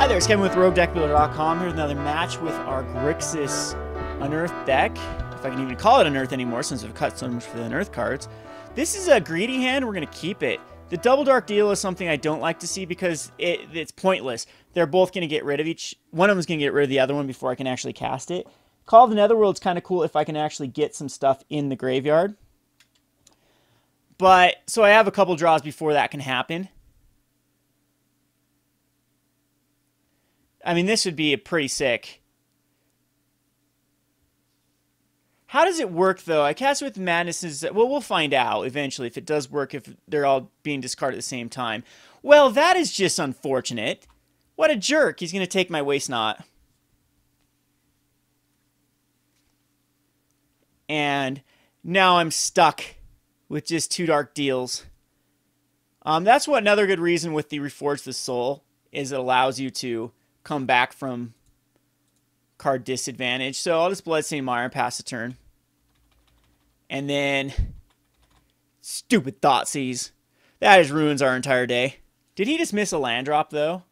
Hi there, it's Kevin with RogueDeckBuilder.com here with another match with our Grixis Unearthed deck. If I can even call it Unearthed anymore since I've cut so much for the Unearthed cards. This is a greedy hand, we're going to keep it. The double dark deal is something I don't like to see because it's pointless. They're both going to get rid of each, one of them's going to get rid of the other one before I can actually cast it. Call of the Netherworld's kind of cool if I can actually get some stuff in the graveyard. But, so I have a couple draws before that can happen. I mean, this would be pretty sick. How does it work, though? I cast with Madness. Well, we'll find out eventually if it does work, if they're all being discarded at the same time. Well, that is just unfortunate. What a jerk. He's going to take my Waste Not. And now I'm stuck with just two dark deals. That's what another good reason with the Reforge the Soul is it allows you to come back from card disadvantage. So I'll just Bloodstained Mire and pass the turn. And then stupid Thoughtseize. That just ruins our entire day. Did he just miss a land drop though?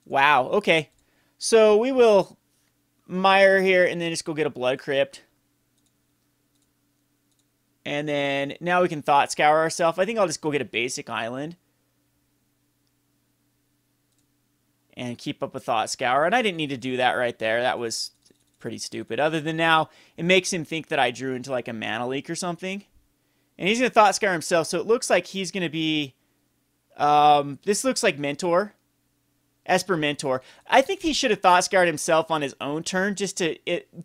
Wow, okay. So we will Mire here and then just go get a Blood Crypt. And then now we can Thought Scour ourselves. I think I'll just go get a basic island. And keep up a Thought Scour. And I didn't need to do that right there. That was pretty stupid. Other than now, it makes him think that I drew into like a Mana Leak or something. And he's going to Thought Scour himself. So it looks like he's going to be... this looks like Mentor. Esper Mentor. I think he should have Thought Scoured himself on his own turn just to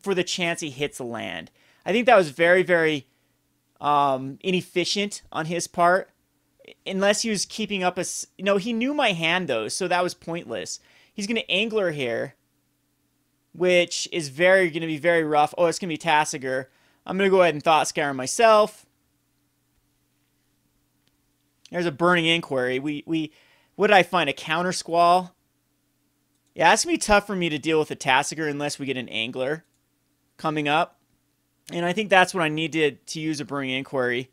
for the chance he hits a land. I think that was very, very inefficient on his part. Unless he was keeping up a... No, he knew my hand, though, so that was pointless. He's going to Angler here, which is going to be very rough. Oh, it's going to be Tasigur. I'm going to go ahead and Thought Scour myself. There's a Burning Inquiry. What did I find? A Counter Squall? Yeah, that's going to be tough for me to deal with a Tasigur unless we get an Angler coming up. And I think that's what I need to use a Burning Inquiry.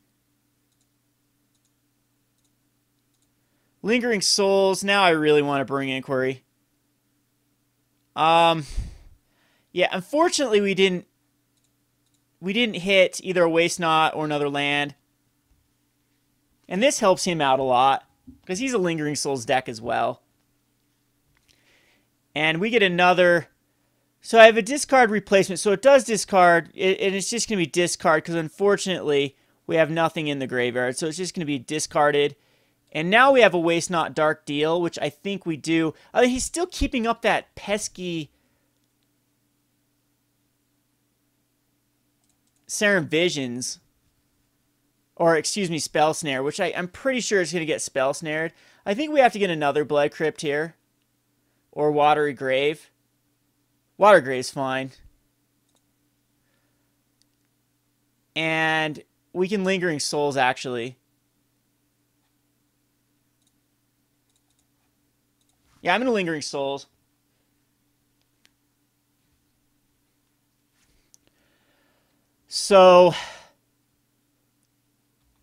Lingering Souls. Now I really want to Burning Inquiry. Yeah, unfortunately we didn't hit either a Waste Not or another land. And this helps him out a lot because he's a Lingering Souls deck as well. And we get another. So I have a discard replacement. So it does discard, and it's just going to be discard because unfortunately we have nothing in the graveyard. So it's just going to be discarded. And now we have a Waste Not Dark deal, which I think we do. He's still keeping up that pesky Serum Visions. Or, excuse me, Spell Snare, which I'm pretty sure is going to get Spell Snared. I think we have to get another Blood Crypt here. Or Watery Grave. Water Grave's fine. And we can Lingering Souls, actually. Yeah, I'm going to Lingering Souls. So,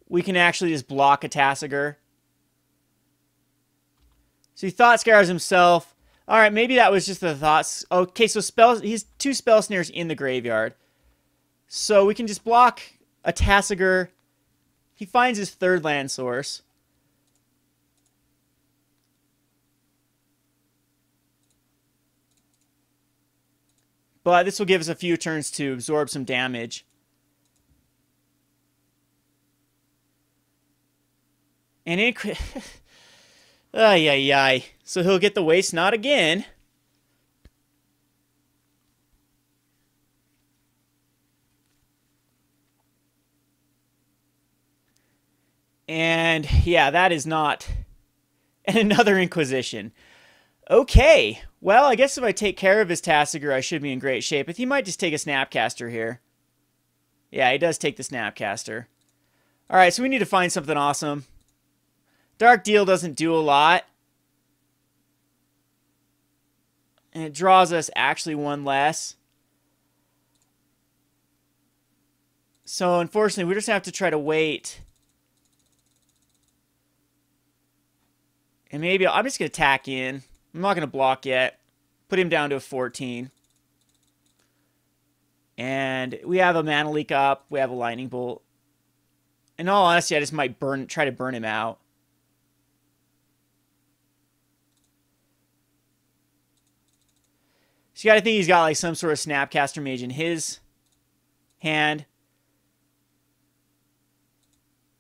we can actually just block a Tasigur. So he Thought Scours himself. Alright, maybe that was just the thoughts. Okay, so he's two Spell Snares in the graveyard. So we can just block a Tasigur. He finds his third land source. But this will give us a few turns to absorb some damage. And ay, ay, ay. So he'll get the Waste Not again. And yeah, that is not... And another Inquisition. Okay, well, I guess if I take care of his Tasigur, I should be in great shape. But he might just take a Snapcaster here. Yeah, he does take the Snapcaster. Alright, so we need to find something awesome. Dark Deal doesn't do a lot. And it draws us actually one less. So, unfortunately, we just have to try to wait. And maybe I'm just going to tack in. I'm not going to block yet. Put him down to a 14. And we have a mana leak up. We have a lightning bolt. In all honesty, I just might try to burn him out. So you got to think he's got like some sort of Snapcaster Mage in his hand,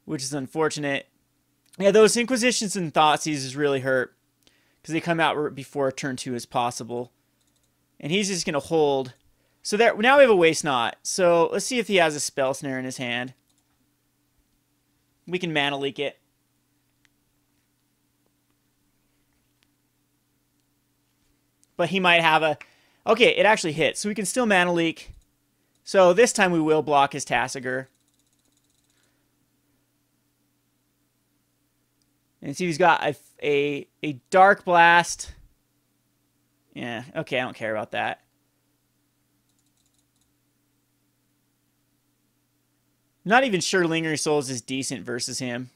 which is unfortunate. Yeah, those Inquisitions and Thoughtseize really hurt because they come out before turn 2 as possible. And he's just going to hold. So there, now we have a Waste Not. So let's see if he has a Spell Snare in his hand. We can mana leak it. But he might have a... Okay, it actually hits. So we can still mana leak. So this time we will block his Tasigur. And see, he's got a Dark Blast. Yeah, okay, I don't care about that. Not even sure Lingering Souls is decent versus him.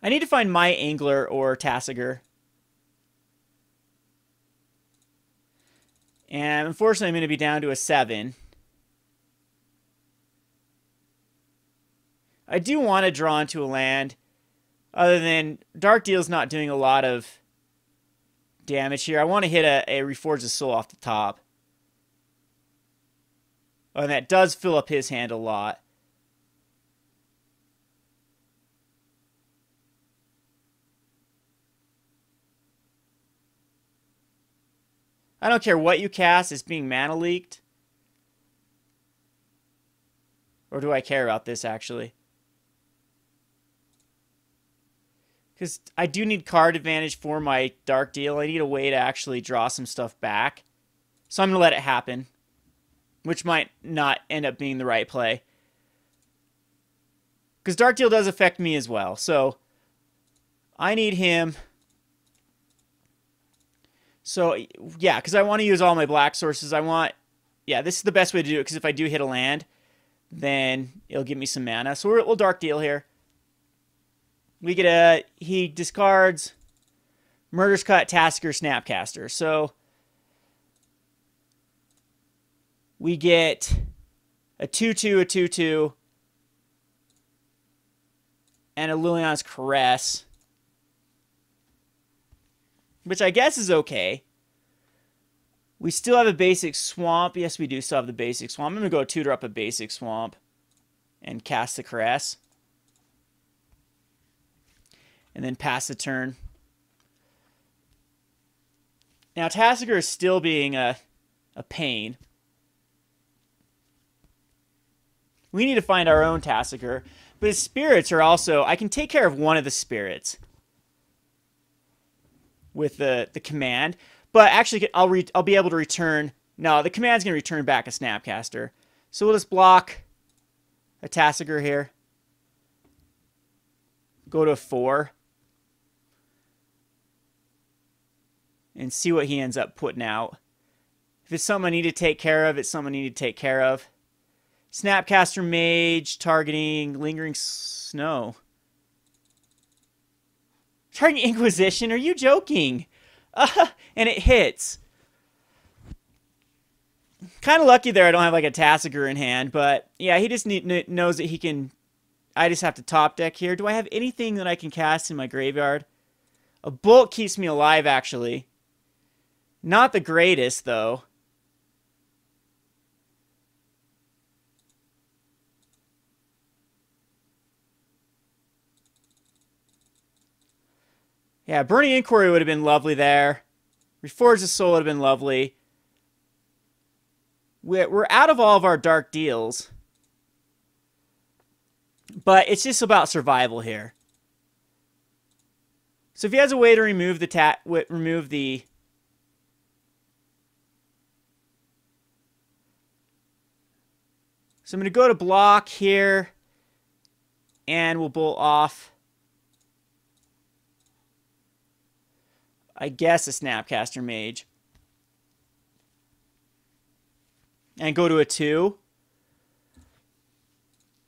I need to find my Angler or Tasigur. And unfortunately, I'm going to be down to a 7. I do want to draw into a land. Other than Dark Deal's not doing a lot of damage here. I want to hit a Reforge the Soul off the top. Oh, and that does fill up his hand a lot. I don't care what you cast, it's being mana leaked. Or do I care about this, actually? Because I do need card advantage for my Dark Deal. I need a way to actually draw some stuff back. So I'm going to let it happen. Which might not end up being the right play. Because Dark Deal does affect me as well. So I need him. So, yeah, because I want to use all my black sources. Yeah, this is the best way to do it. Because if I do hit a land, then it'll give me some mana. So we'll Dark Deal here. We get he discards Murder's Cut, Tasigur, Snapcaster. So we get a 2/2, a 2/2, and a Liliana's Caress, which I guess is okay. We still have a basic Swamp. Yes, we do still have the basic Swamp. I'm going to go tutor up a basic Swamp and cast the Caress. And then pass the turn. Now, Tasigur is still being a pain. We need to find our own Tasigur. But his spirits are also... I can take care of one of the spirits with the command. But actually, I'll be able to return... No, the command's going to return back a Snapcaster. So we'll just block a Tasigur here. Go to a 4. And see what he ends up putting out. If it's something I need to take care of, it's something I need to take care of. Snapcaster Mage, targeting Lingering Snow. Targeting Inquisition? Are you joking? And it hits. Kind of lucky there I don't have like a Tasigur in hand, but yeah, he just knows that he can... I just have to top deck here. Do I have anything that I can cast in my graveyard? A Bolt keeps me alive, actually. Not the greatest, though. Yeah, Burning Inquiry would have been lovely there. Reforge the Soul would have been lovely. We're out of all of our Dark Deals. But it's just about survival here. So if he has a way to remove the So I'm going to go to block here, and we'll bolt off, I guess, a Snapcaster Mage. And go to a 2.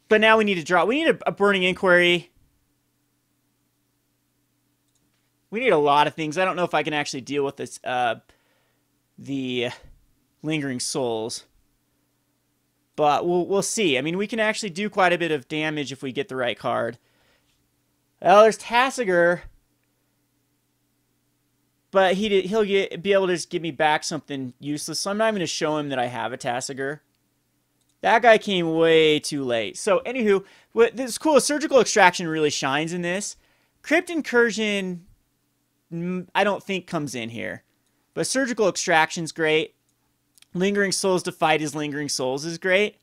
But now we need to draw. We need a Burning Inquiry. We need a lot of things. I don't know if I can actually deal with this, the Lingering Souls. But we'll see. I mean, we can actually do quite a bit of damage if we get the right card. Well, there's Tasigur. But he'll be able to just give me back something useless. So I'm not even going to show him that I have a Tasigur. That guy came way too late. So, anywho, this is cool. Surgical Extraction really shines in this. Crypt Incursion, I don't think comes in here. But Surgical Extraction's great. Lingering Souls to fight his Lingering Souls is great.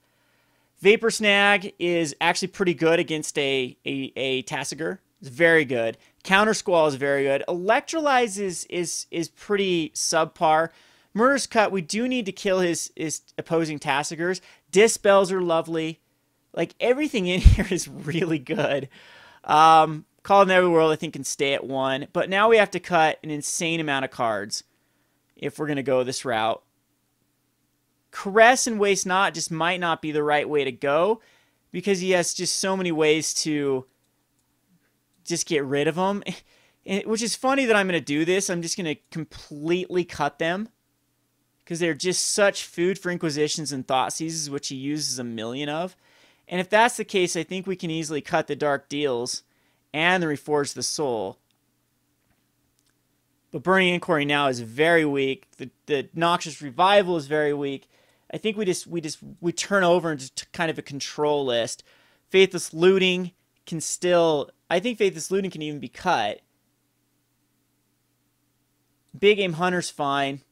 Vapor Snag is actually pretty good against a Tasigur. It's very good. Counter Squall is very good. Electrolyze is pretty subpar. Murderous Cut, we do need to kill his opposing Tasigurs. Dispels are lovely. Like, everything in here is really good. Call of Neverworld, I think, can stay at 1. But now we have to cut an insane amount of cards if we're going to go this route. Caress and Waste Not just might not be the right way to go because he has just so many ways to just get rid of them. Which is funny that I'm going to do this. I'm just going to completely cut them because they're just such food for Inquisitions and Thought Seizes, which he uses a million of. And if that's the case, I think we can easily cut the Dark Deals and the Reforge the Soul. But Burning Inquiry now is very weak. The Noxious Revival is very weak. I think we turn over into kind of a control list. Faithless Looting can still... I think Faithless Looting can even be cut. Big Aim Hunter's fine.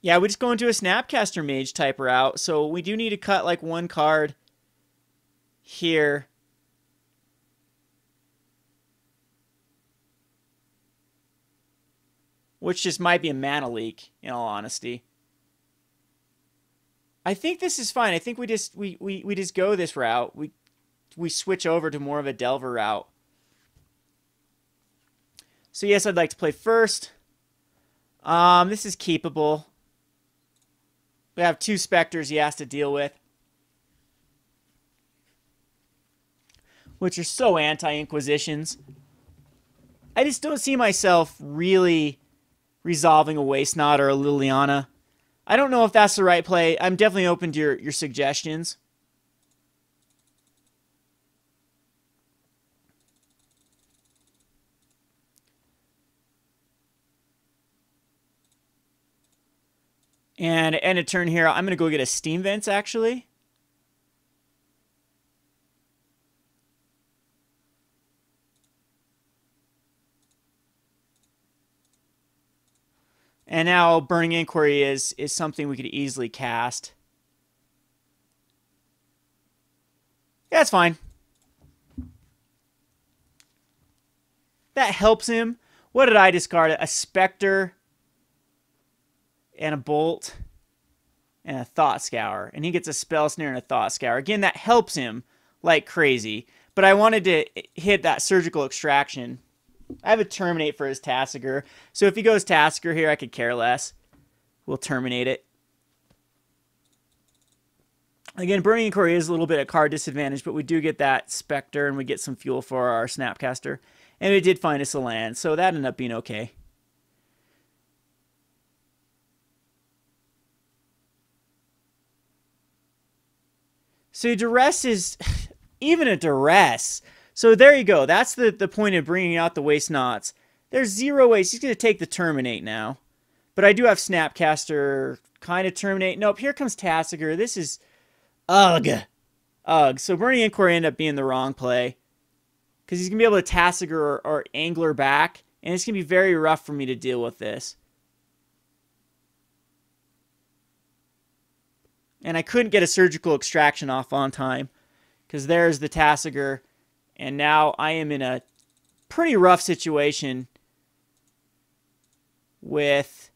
Yeah, we just go into a Snapcaster Mage type route. So we do need to cut like one card here. Which just might be a mana leak, in all honesty. I think this is fine. I think we just go this route. We switch over to more of a Delver route. So yes, I'd like to play first. This is keepable. We have 2 Spectres he has to deal with, which are so anti-Inquisitions. I just don't see myself really resolving a Waste Not or a Liliana. I don't know if that's the right play. I'm definitely open to your suggestions. And end of turn here, I'm going to go get a Steam Vents, actually. And now Burning Inquiry is something we could easily cast. Yeah, that's fine. That helps him. What did I discard? A Spectre and a Bolt and a Thought Scour. And he gets a Spell Snare and a Thought Scour. Again, that helps him like crazy. But I wanted to hit that Surgical Extraction. I have a Terminate for his Tasigur. So if he goes Tasigur here, I could care less. We'll terminate it. Again, Burning Inquiry is a little bit at card disadvantage, but we do get that Spectre and we get some fuel for our Snapcaster. And it did find us a land, so that ended up being okay. So Duress is even a Duress. So there you go. That's the point of bringing out the Waste Nots. There's 0 ways. He's going to take the Terminate now. But I do have Snapcaster kind of Terminate. Nope, here comes Tasigur. This is... Ugh. Ugh. So Burning Inquiry ended up being the wrong play. Because he's going to be able to Tasigur or Angler back. And it's going to be very rough for me to deal with this. And I couldn't get a Surgical Extraction off on time. Because there's the Tasigur. And now I am in a pretty rough situation with...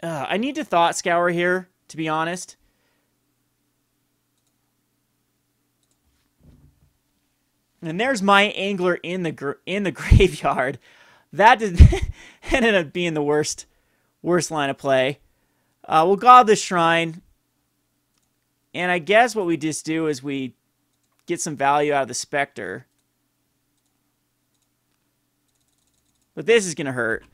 I need to Thought Scour here, to be honest. And there's my Angler in the graveyard. That ended up being the worst line of play. We'll God the Shrine. And I guess what we just do is we get some value out of the Spectre. But this is going to hurt.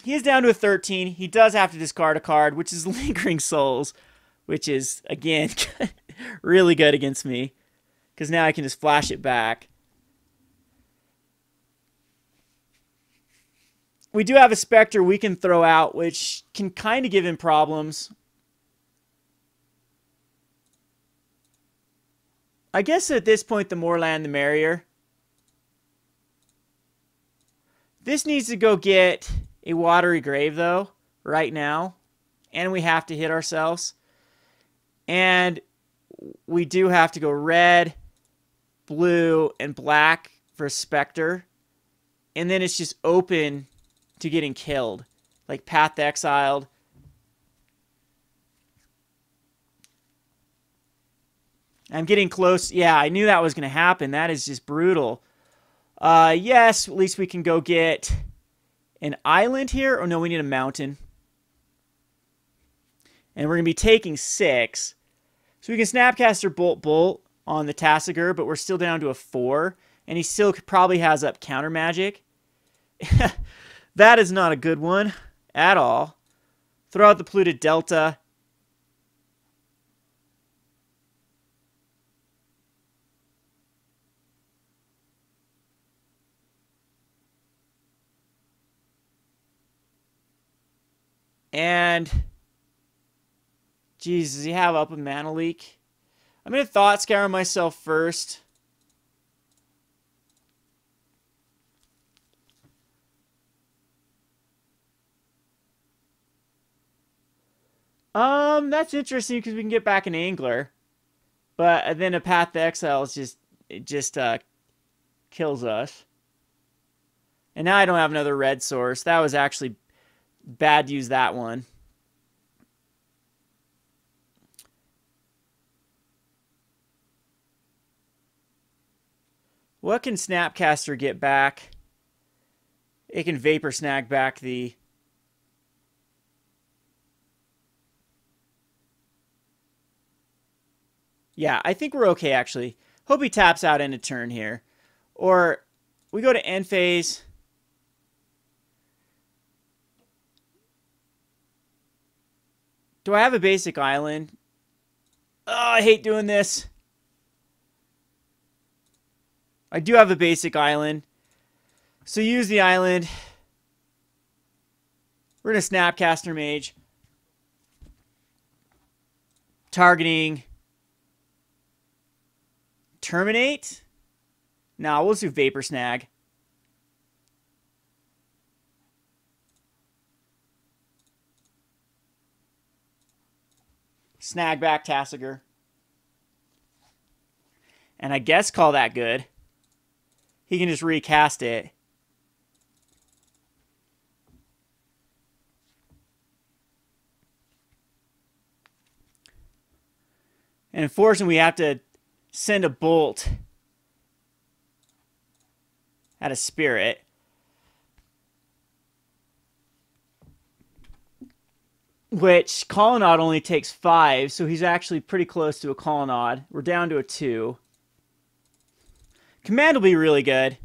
He is down to a 13. He does have to discard a card, which is Lingering Souls, which is, again, really good against me. Because now I can just flash it back. We do have a Spectre we can throw out, which can kind of give him problems. I guess at this point, the more land, the merrier. This needs to go get a Watery Grave, though, right now. And we have to hit ourselves. And we do have to go red, blue, and black for Spectre. And then it's just open to getting killed. Like Path Exiled. I'm getting close. Yeah, I knew that was going to happen. That is just brutal. Yes, at least we can go get an island here. Oh, no, we need a mountain. And we're going to be taking 6. So we can Snapcaster Bolt on the Tassiger, but we're still down to a 4. And he still probably has up Counter Magic. That is not a good one at all. Throw out the Polluted Delta. And, geez, does he have up a Mana Leak? I'm going to Thought Scour myself first. That's interesting because we can get back an Angler. But then a Path to Exile is just kills us. And now I don't have another red source. That was actually bad to use that one. What can Snapcaster get back? It can Vapor Snag back the... Yeah, I think we're okay, actually. Hope he taps out end of turn here. Or we go to end phase. Do I have a basic island? Oh, I hate doing this. I do have a basic island. So use the island. We're going to Snapcaster Mage. Targeting... Terminate? No, we'll do Vapor Snag. Snag back Tassiger. And I guess call that good. He can just recast it. And unfortunately, we have to send a bolt at a spirit. Which, Colonnade only takes 5, so he's actually pretty close to a Colonnade. We're down to a 2. Command will be really good.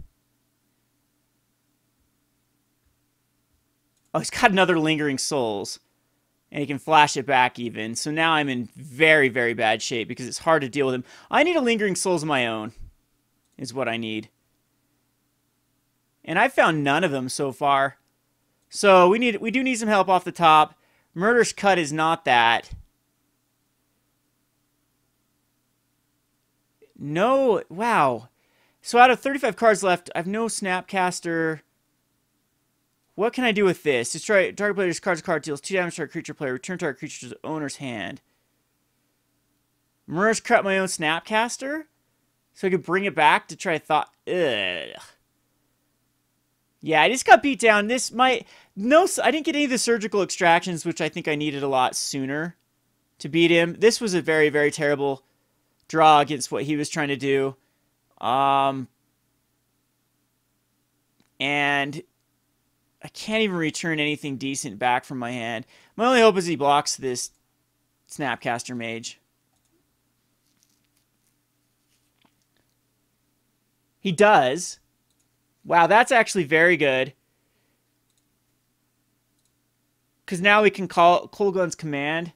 Oh, he's got another Lingering Souls. And he can flash it back even. So now I'm in very, very bad shape because it's hard to deal with him. I need a Lingering Souls of my own. Is what I need. And I've found none of them so far. So we do need some help off the top. Murderous Cut is not that. No, wow. So out of 35 cards left, I have no Snapcaster. What can I do with this? Destroy target player's card deals 2 damage to our creature player. Return target creature to the owner's hand. Murderous Cut my own Snapcaster? So I could bring it back to try thought. Ugh. Yeah, I just got beat down. This might... No, I didn't get any of the surgical extractions, which I think I needed a lot sooner to beat him. This was a very, very terrible draw against what he was trying to do. And I can't even return anything decent back from my hand. My only hope is he blocks this Snapcaster Mage. He does. Wow, that's actually very good. Because now we can call Kolgun's command.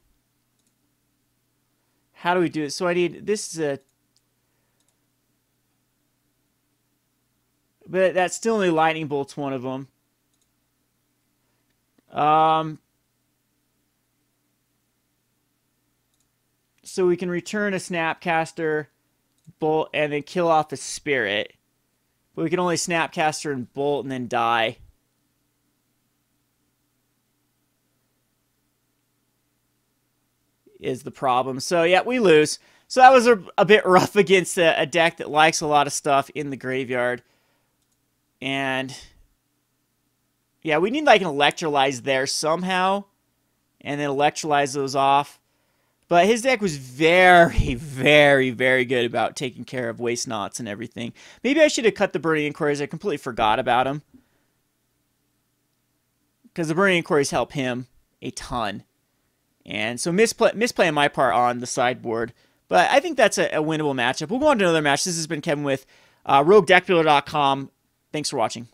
How do we do it? So I need... This is a... But that still only lightning bolts one of them. So we can return a Snapcaster, bolt, and then kill off a spirit. But we can only Snapcaster and bolt and then die. Is the problem. So yeah, we lose. So that was a bit rough against a deck that likes a lot of stuff in the graveyard. And yeah, we need like an Electrolyze there somehow. And then Electrolyze those off. But his deck was very, very, very good about taking care of Waste Knots and everything. Maybe I should have cut the Burning Inquiries. I completely forgot about him. Because the Burning Inquiries help him a ton. And so misplay on my part on the sideboard. But I think that's a winnable matchup. We'll go on to another match. This has been Kevin with RogueDeckBuilder.com. Thanks for watching.